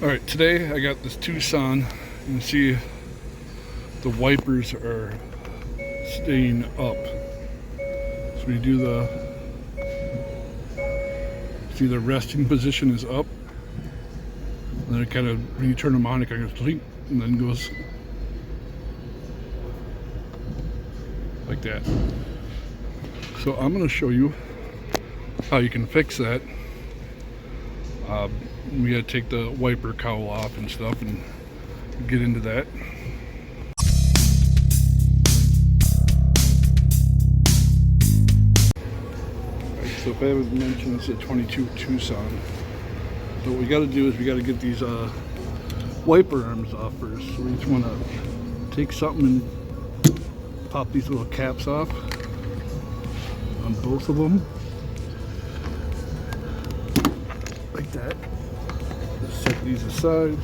Alright, today I got this Tucson. You can see the wipers are staying up. So we do see the resting position is up. And then it kind of, when you turn them on, it kind of goes blink and then goes like that. So I'm going to show you how you can fix that. We got to take the wiper cowl off and stuff and get into that. Right, so if I haven't mentioned, it's a 22 Tucson. So what we got to do is we got to get these wiper arms off first. So we just want to take something and pop these little caps off on both of them. Like that. Set these aside,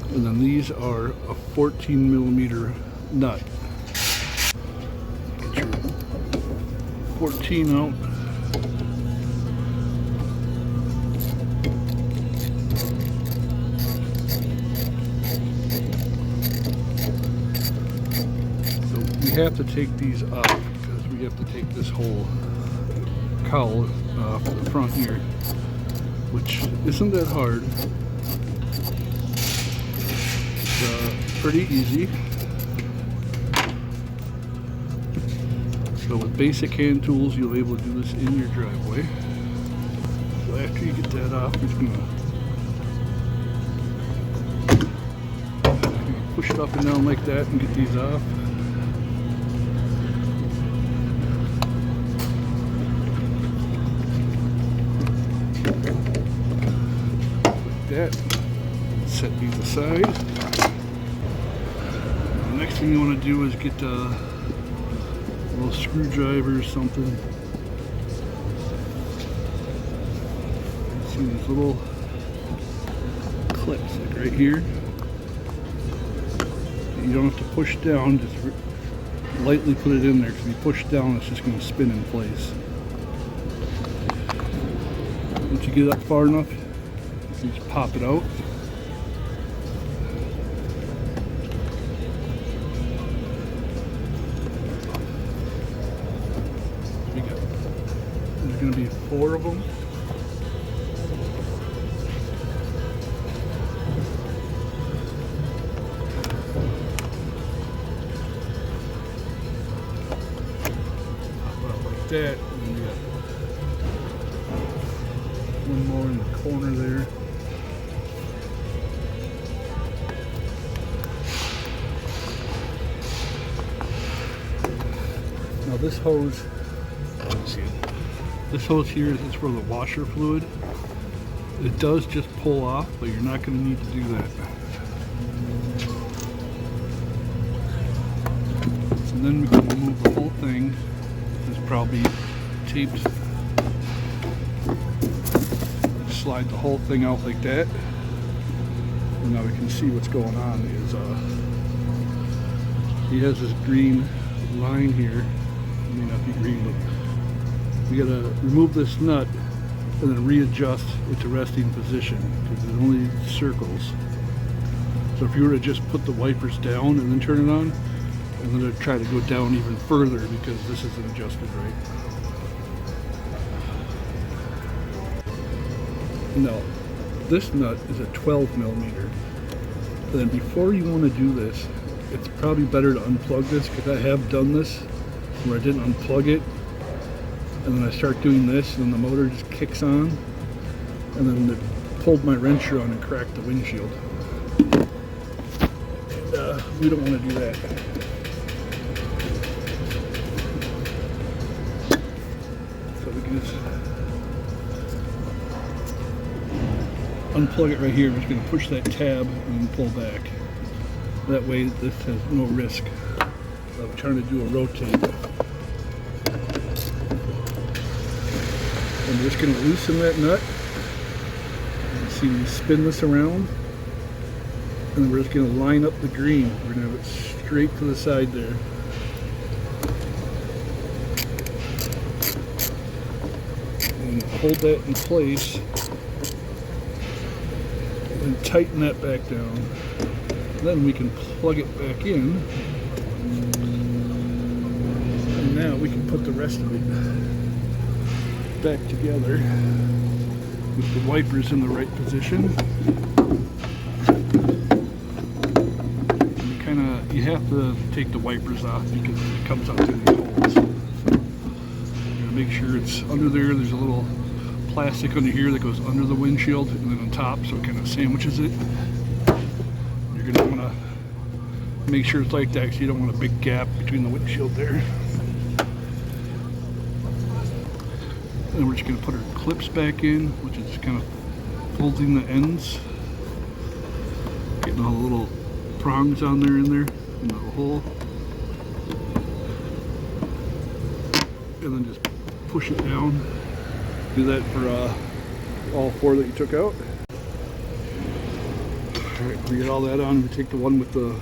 and then these are a 14mm nut. Get your 14 out. So we have to take these off because we have to take this whole cowl off the front here, which isn't that hard. It's pretty easy. So with basic hand tools, you'll be able to do this in your driveway. So after you get that off, you're just gonna push it up and down like that and get these off. That. Set these aside. The next thing you want to do is get a little screwdriver or something. See these little clips like right here. You don't have to push down, just lightly put it in there, because if you push down it's just going to spin in place. Once you get up far enough, you just pop it out. There's going to be 4 of them. Pop it out like that. And we got one more in the corner there. Now this hose, let's see it. This hose here is for the washer fluid. It does just pull off, but you're not going to need to do that. So then we can remove the whole thing. This is probably taped. Slide the whole thing out like that. And now we can see what's going on is he has this green line here. It may not be green, but we gotta remove this nut and then readjust it to resting position because it only circles. So if you were to just put the wipers down and then turn it on, and then it'd try to go down even further because this isn't adjusted right. No, this nut is a 12mm. And then before you want to do this, it's probably better to unplug this, because I have done this where I didn't unplug it, and then I start doing this and then the motor just kicks on, and then it pulled my wrencher on and cracked the windshield. And we don't want to do that. So we can just unplug it right here. I'm just going to push that tab and pull back. That way this has no risk of trying to do a rotate. I'm just going to loosen that nut. And see, we spin this around, and then we're just going to line up the green. We're going to have it straight to the side there. And hold that in place. tighten that back down. Then we can plug it back in. And now we can put the rest of it back together with the wipers in the right position. You have to take the wipers off because it comes out through these holes. So you're gonna make sure it's under there. There's a little plastic under here that goes under the windshield and then on top, so it kind of sandwiches it. You're gonna want to make sure it's like that because you don't want a big gap between the windshield there. And we're just gonna put our clips back in, which is kind of folding the ends, getting all the little prongs on there in the hole, and then just push it down. Do that for all 4 that you took out. Alright, we get all that on. We take the one with the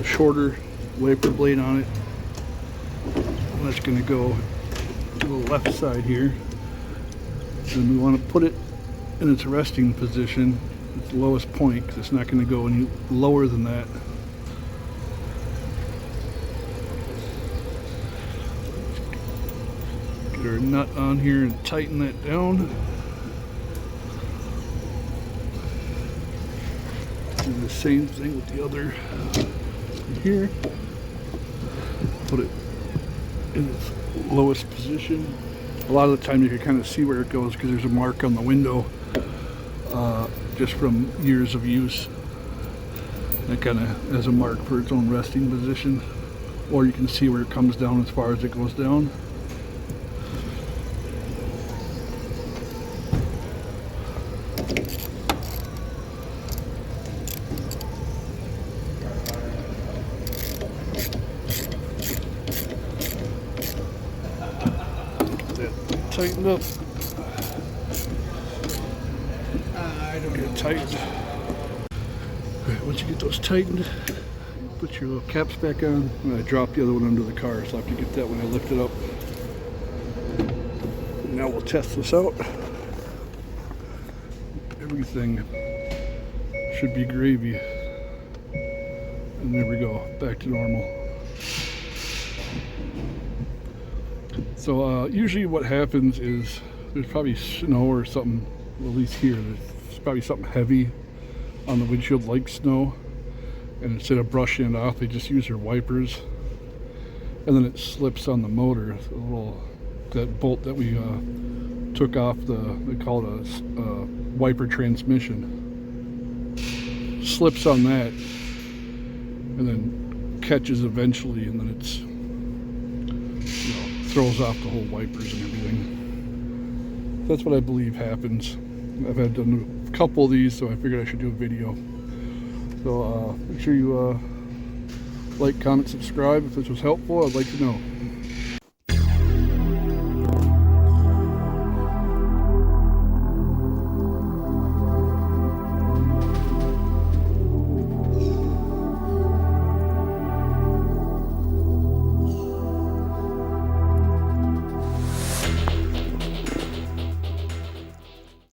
shorter wiper blade on it. And that's going to go to the left side here. And we want to put it in its resting position, its lowest point, because it's not going to go any lower than that. Get our nut on here and tighten that down. Do the same thing with the other here. Put it in its lowest position. A lot of the time you can kind of see where it goes because there's a mark on the window just from years of use. That kind of has a mark for its own resting position, or you can see where it comes down as far as it goes down. Get that tightened up. Get it tightened. Okay, once you get those tightened, put your little caps back on. And I dropped the other one under the car, so I have to get that when I lift it up. Now we'll test this out. Everything should be gravy. And there we go, back to normal. So usually what happens is there's probably snow or something, well, at least here, there's probably something heavy on the windshield like snow, and instead of brushing it off they just use their wipers, and then it slips on the motor. The little, that bolt that we took off they call it a wiper transmission, slips on that and then catches eventually, and then it's, you know, throws off the whole wipers and everything. That's what I believe happens. I've had done a couple of these, so I figured I should do a video. So make sure you like, comment, subscribe if this was helpful. I'd like to know.